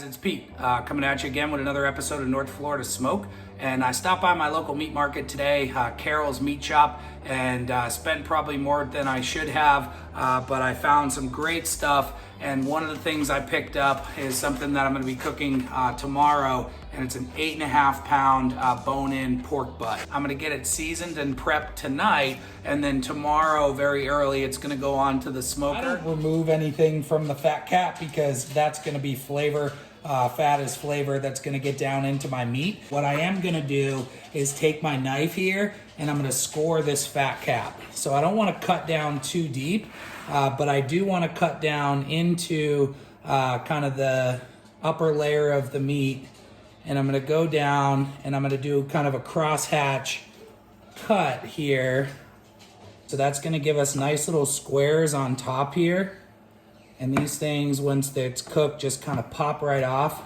it's Pete coming at you again with another episode of North Florida Smoke. And I stopped by my local meat market today, Carol's Meat Shop, and spent probably more than I should have, but I found some great stuff. And one of the things I picked up is something that I'm going to be cooking tomorrow, and it's an 8.5 pound bone-in pork butt. I'm going to get it seasoned and prepped tonight, and then tomorrow very early it's going to go on to the smoker. I don't remove anything from the fat cap because that's going to be flavor. Fat is flavor that's going to get down into my meat. What I am going to do is take my knife here and I'm going to score this fat cap. So I don't want to cut down too deep, but I do want to cut down into kind of the upper layer of the meat. And I'm going to go down and I'm going to do kind of a crosshatch cut here. So that's going to give us nice little squares on top here. And these things, once it's cooked, just kind of pop right off.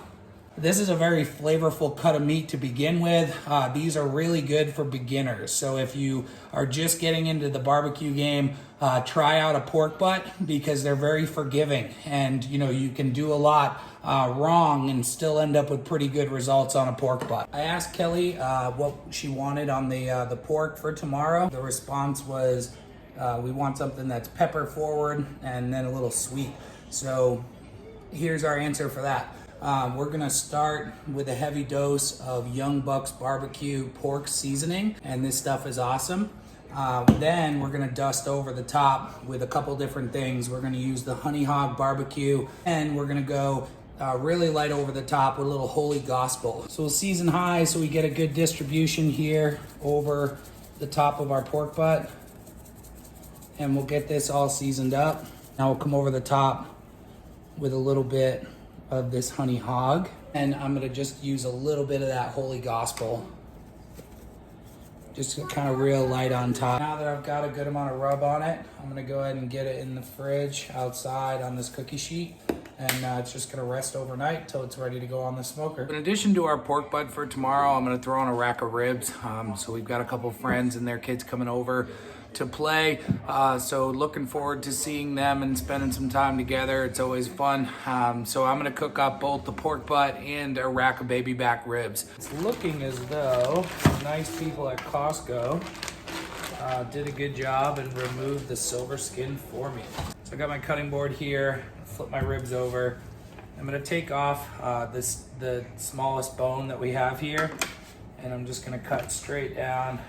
This is a very flavorful cut of meat to begin with. These are really good for beginners. So if you are just getting into the barbecue game, try out a pork butt because they're very forgiving. And you can do a lot wrong and still end up with pretty good results on a pork butt. I asked Kelly what she wanted on the pork for tomorrow. The response was, we want something that's pepper forward and then a little sweet. So here's our answer for that. We're gonna start with a heavy dose of Young Buck's barbecue pork seasoning, and this stuff is awesome. Then we're gonna dust over the top with a couple different things. We're gonna use the Honey Hog barbecue, and we're gonna go really light over the top with a little Holy Gospel. So we'll season high so we get a good distribution here over the top of our pork butt. And we'll get this all seasoned up. Now we'll come over the top with a little bit of this Honey Hog. And I'm gonna just use a little bit of that Holy Gospel. Just kind of real light on top. Now that I've got a good amount of rub on it, I'm gonna go ahead and get it in the fridge outside on this cookie sheet. And it's just gonna rest overnight till it's ready to go on the smoker. In addition to our pork butt for tomorrow, I'm gonna throw on a rack of ribs. So we've got a couple friends and their kids coming over to play, so looking forward to seeing them and spending some time together. It's always fun. So I'm gonna cook up both the pork butt and a rack of baby back ribs. It's looking as though the nice people at Costco did a good job and removed the silver skin for me. So I got my cutting board here, flip my ribs over. I'm gonna take off the smallest bone that we have here, and I'm just gonna cut straight down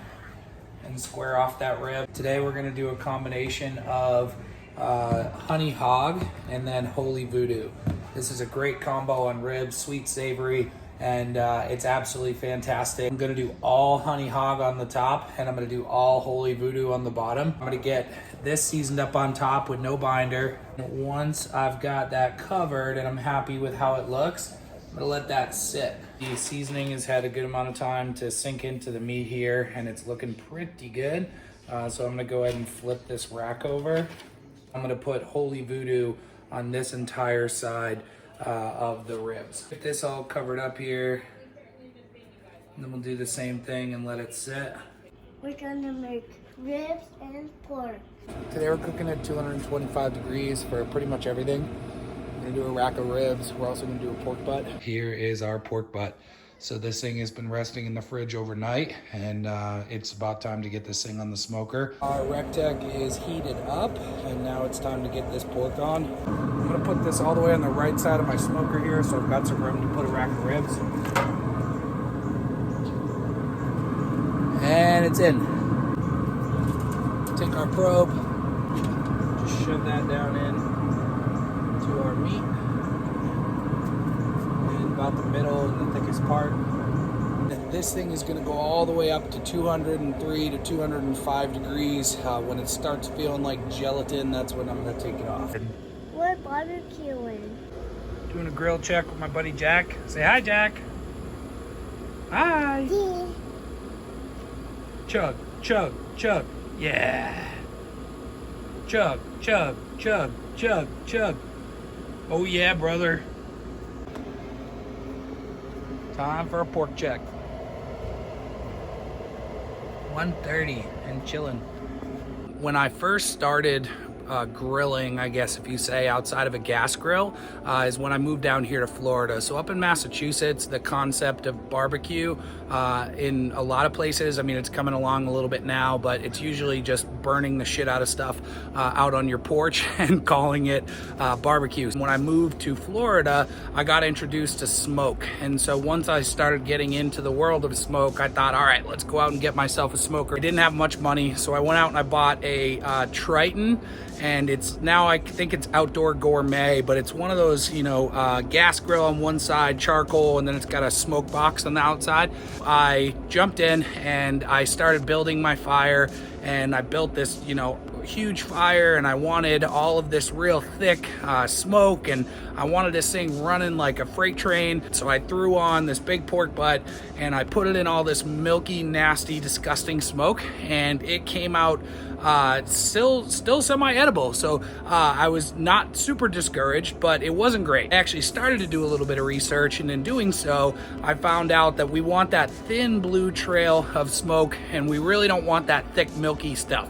and square off that rib. Today we're gonna do a combination of Honey Hog and then Holy Voodoo. This is a great combo on ribs, sweet, savory, and it's absolutely fantastic. I'm gonna do all Honey Hog on the top, and I'm gonna do all Holy Voodoo on the bottom. I'm gonna get this seasoned up on top with no binder. Once I've got that covered and I'm happy with how it looks, I'm gonna let that sit. The seasoning has had a good amount of time to sink into the meat here, and it's looking pretty good. So I'm gonna go ahead and flip this rack over. I'm gonna put Holy Voodoo on this entire side of the ribs. Get this all covered up here, and then we'll do the same thing and let it sit. We're gonna make ribs and pork. Today we're cooking at 225 degrees for pretty much everything. We're gonna do a rack of ribs. We're also gonna do a pork butt. Here is our pork butt. So this thing has been resting in the fridge overnight, and it's about time to get this thing on the smoker. Our recteq is heated up, and now it's time to get this pork on. I'm gonna put this all the way on the right side of my smoker here, so I've got some room to put a rack of ribs. And it's in. Take our probe, just shove that down in to our meat, and about the middle and the thickest part. And this thing is going to go all the way up to 203 to 205 degrees. When it starts feeling like gelatin, that's when I'm going to take it off. We're barbecuing. Doing a grill check with my buddy Jack. Say hi, Jack. Hi. Yeah. Chug, chug, chug. Yeah. Chug, chug, chug, chug, chug. Oh yeah, brother. Time for a pork check. 130 and chilling. When I first started grilling, I guess if you say, outside of a gas grill is when I moved down here to Florida. So up in Massachusetts, the concept of barbecue in a lot of places, I mean, it's coming along a little bit now, but it's usually just burning the shit out of stuff out on your porch and calling it barbecue. When I moved to Florida, I got introduced to smoke. And so once I started getting into the world of smoke, I thought, all right, let's go out and get myself a smoker. I didn't have much money, so I went out and I bought a Triton, and it's now, I think it's outdoor gourmet, but it's one of those, you know, gas grill on one side, charcoal, and then it's got a smoke box on the outside. I jumped in and I started building my fire, and I built this, you know, huge fire, and I wanted all of this real thick smoke, and I wanted this thing running like a freight train. So I threw on this big pork butt and I put it in all this milky, nasty, disgusting smoke, and it came out still semi-edible. So I was not super discouraged, but it wasn't great. I actually started to do a little bit of research, and in doing so, I found out that we want that thin blue trail of smoke, and we really don't want that thick, milky stuff.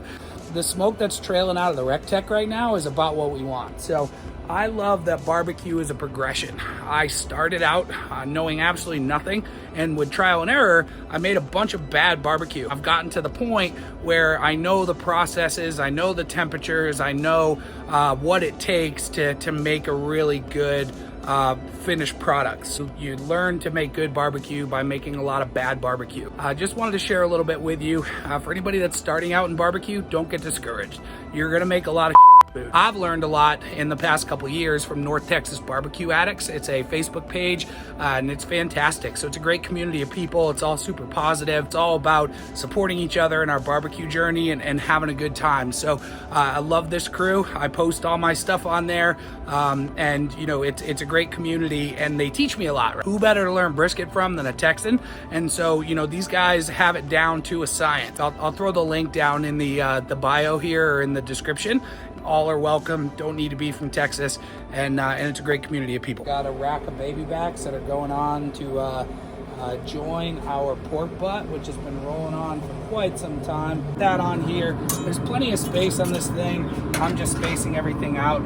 The smoke that's trailing out of the recteq right now is about what we want. So I love that barbecue is a progression. I started out knowing absolutely nothing, and with trial and error, I made a bunch of bad barbecue. I've gotten to the point where I know the processes, I know the temperatures, I know what it takes to make a really good finished product. So you learn to make good barbecue by making a lot of bad barbecue. I just wanted to share a little bit with you. For anybody that's starting out in barbecue, don't get discouraged. You're gonna make a lot of food. I've learned a lot in the past couple years from North Texas Barbecue Addicts. It's a Facebook page and it's fantastic. So it's a great community of people. It's all super positive. It's all about supporting each other in our barbecue journey and having a good time. So I love this crew. I post all my stuff on there, and you know, it's a great community, and they teach me a lot. Who better to learn brisket from than a Texan? And so, you know, these guys have it down to a science. I'll throw the link down in the bio here or in the description. All are welcome, don't need to be from Texas, and it's a great community of people. Got a rack of baby backs that are going on to join our pork butt, which has been rolling on for quite some time. That on here, there's plenty of space on this thing. I'm just spacing everything out.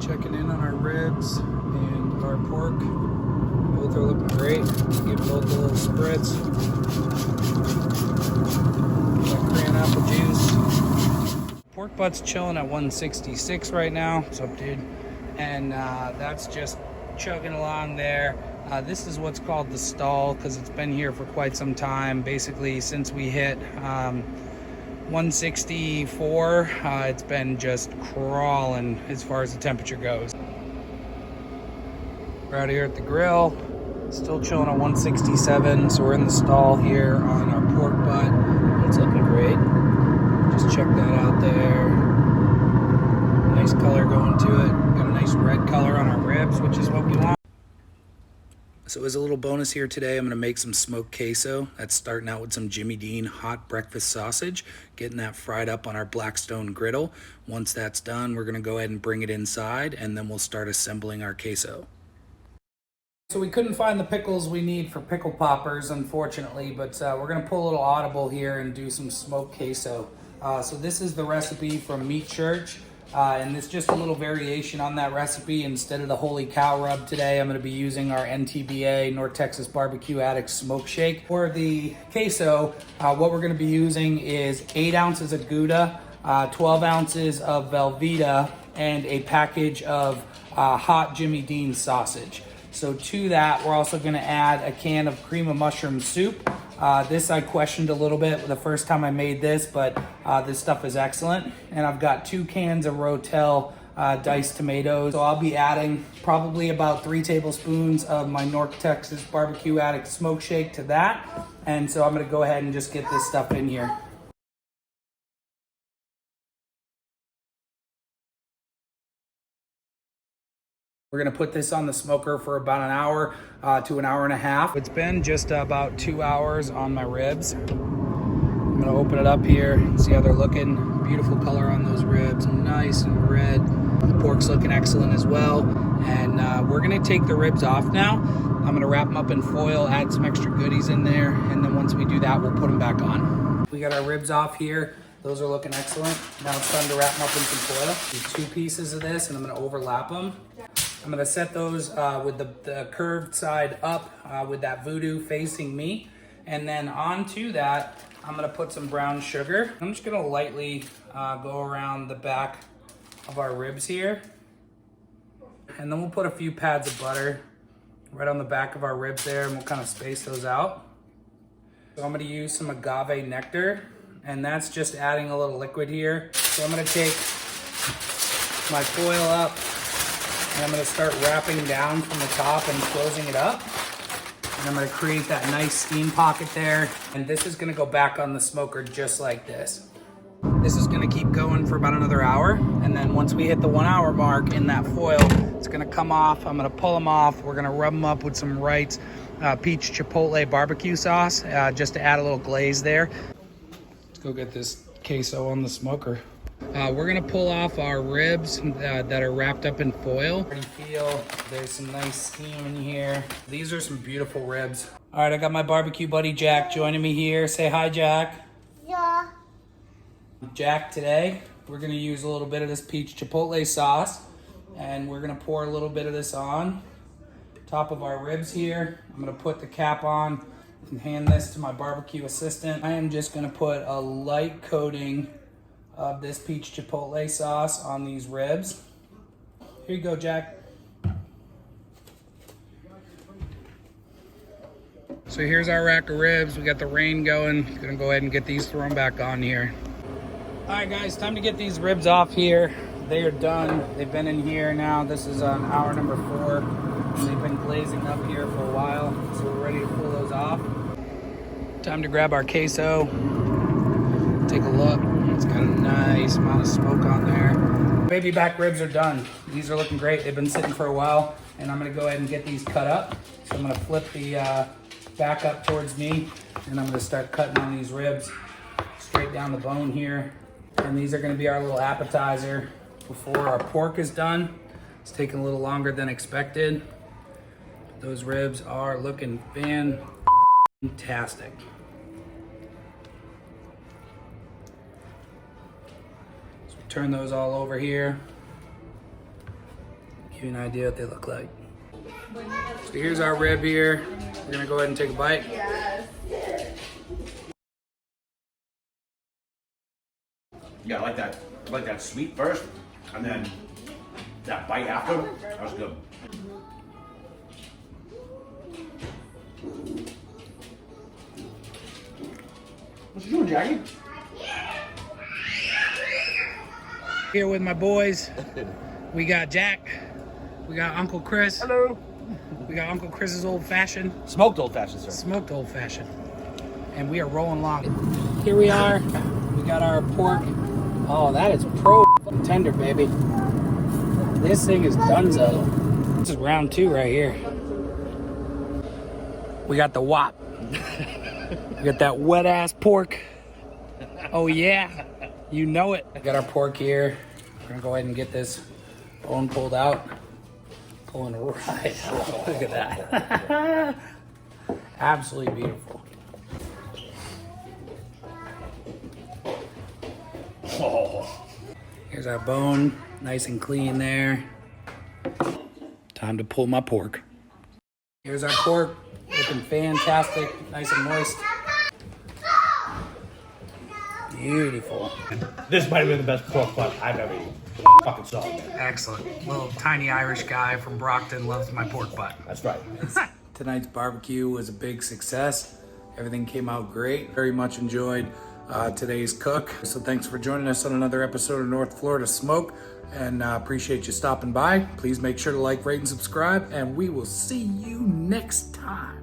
Checking in on our ribs and our pork. Both are looking great. Give both a little spritz. Got crayon apple juice. Pork butt's chilling at 166 right now. What's up, dude? And that's just chugging along there. This is what's called the stall because it's been here for quite some time. Basically, since we hit 164, it's been just crawling as far as the temperature goes. We're out here at the grill, still chilling at 167. So we're in the stall here on our pork butt. It's looking great. Just check that out there. Nice color going to it. Got a nice red color on our ribs, which is what we want. So as a little bonus here today, I'm gonna make some smoked queso. That's starting out with some Jimmy Dean hot breakfast sausage, getting that fried up on our Blackstone griddle. Once that's done, we're gonna go ahead and bring it inside, and then we'll start assembling our queso. So we couldn't find the pickles we need for pickle poppers, unfortunately, but we're gonna pull a little audible here and do some smoked queso. So this is the recipe from Meat Church. And it's just a little variation on that recipe. Instead of the holy cow rub today, I'm going to be using our NTBA, North Texas Barbecue Addicts Smoke Shake. For the queso, what we're going to be using is 8 ounces of Gouda, 12 ounces of Velveeta, and a package of hot Jimmy Dean sausage. So to that, we're also going to add a can of cream of mushroom soup. This I questioned a little bit the first time I made this, but this stuff is excellent. And I've got 2 cans of Rotel diced tomatoes. So I'll be adding probably about 3 tablespoons of my North Texas Barbecue Addict Smoke Shake to that. And so I'm gonna go ahead and just get this stuff in here. We're gonna put this on the smoker for about an hour to an hour and a half. It's been just about 2 hours on my ribs. I'm gonna open it up here and see how they're looking. Beautiful color on those ribs, nice and red. The pork's looking excellent as well. And we're gonna take the ribs off now. I'm gonna wrap them up in foil, add some extra goodies in there, and then once we do that, we'll put them back on. We got our ribs off here. Those are looking excellent. Now it's time to wrap them up in some foil. Do 2 pieces of this and I'm gonna overlap them. I'm gonna set those with the curved side up with that Voodoo facing me. And then onto that, I'm gonna put some brown sugar. I'm just gonna lightly go around the back of our ribs here. And then we'll put a few pads of butter right on the back of our ribs there, and we'll kind of space those out. So I'm gonna use some agave nectar, and that's just adding a little liquid here. So I'm gonna take my foil up, and I'm gonna start wrapping down from the top and closing it up. And I'm gonna create that nice steam pocket there. And this is gonna go back on the smoker just like this. This is gonna keep going for about another hour. And then once we hit the 1 hour mark in that foil, it's gonna come off. I'm gonna pull them off. We're gonna rub them up with some Wright peach Chipotle barbecue sauce, just to add a little glaze there. Let's go get this queso on the smoker. We're gonna pull off our ribs that are wrapped up in foil. Already feel there's some nice steam in here. These are some beautiful ribs. All right, I got my barbecue buddy Jack joining me here. Say hi, Jack. Yeah. Jack, today we're gonna use a little bit of this peach Chipotle sauce, and we're gonna pour a little bit of this on top of our ribs here. I'm gonna put the cap on and hand this to my barbecue assistant. I am just gonna put a light coating of this peach Chipotle sauce on these ribs. Here you go, Jack. So here's our rack of ribs. We got the rain going. Gonna go ahead and get these thrown back on here. All right, guys, time to get these ribs off here. They are done. They've been in here now. This is on hour number 4. And they've been glazing up here for a while. So we're ready to pull those off. Time to grab our queso. Take a look. It's got a nice amount of smoke on there. Baby back ribs are done. These are looking great. They've been sitting for a while. And I'm gonna go ahead and get these cut up. So I'm gonna flip the back up towards me. And I'm gonna start cutting on these ribs straight down the bone here. And these are gonna be our little appetizer before our pork is done. It's taking a little longer than expected. Those ribs are looking fantastic. So turn those all over here. Give you an idea what they look like. So here's our rib here. We're gonna go ahead and take a bite. Yeah, I like that. I like that sweet first, and then that bite after. That was good. What you doing, Jackie? Here with my boys. We got Jack. We got Uncle Chris. Hello. We got Uncle Chris's old fashioned. Smoked old fashioned, sir. Smoked old fashioned. And we are rolling along. Here we are. We got our pork. Oh, that is pro tender, baby. This thing is donezo. This is round 2 right here. We got the wop. We got that wet ass pork. Oh yeah, you know it. Got our pork here. We're gonna go ahead and get this bone pulled out. Pulling right out. Look at that. Absolutely beautiful. Oh. Here's our bone, nice and clean there. Time to pull my pork. Here's our pork, looking fantastic, nice and moist. Beautiful. This might have been the best pork butt I've ever eaten. Fucking solid, man. Excellent. Little tiny Irish guy from Brockton loves my pork butt. That's right. Tonight's barbecue was a big success. Everything came out great. Very much enjoyed today's cook. So thanks for joining us on another episode of North Florida Smoke, and appreciate you stopping by. Please make sure to like, rate, and subscribe, and we will see you next time.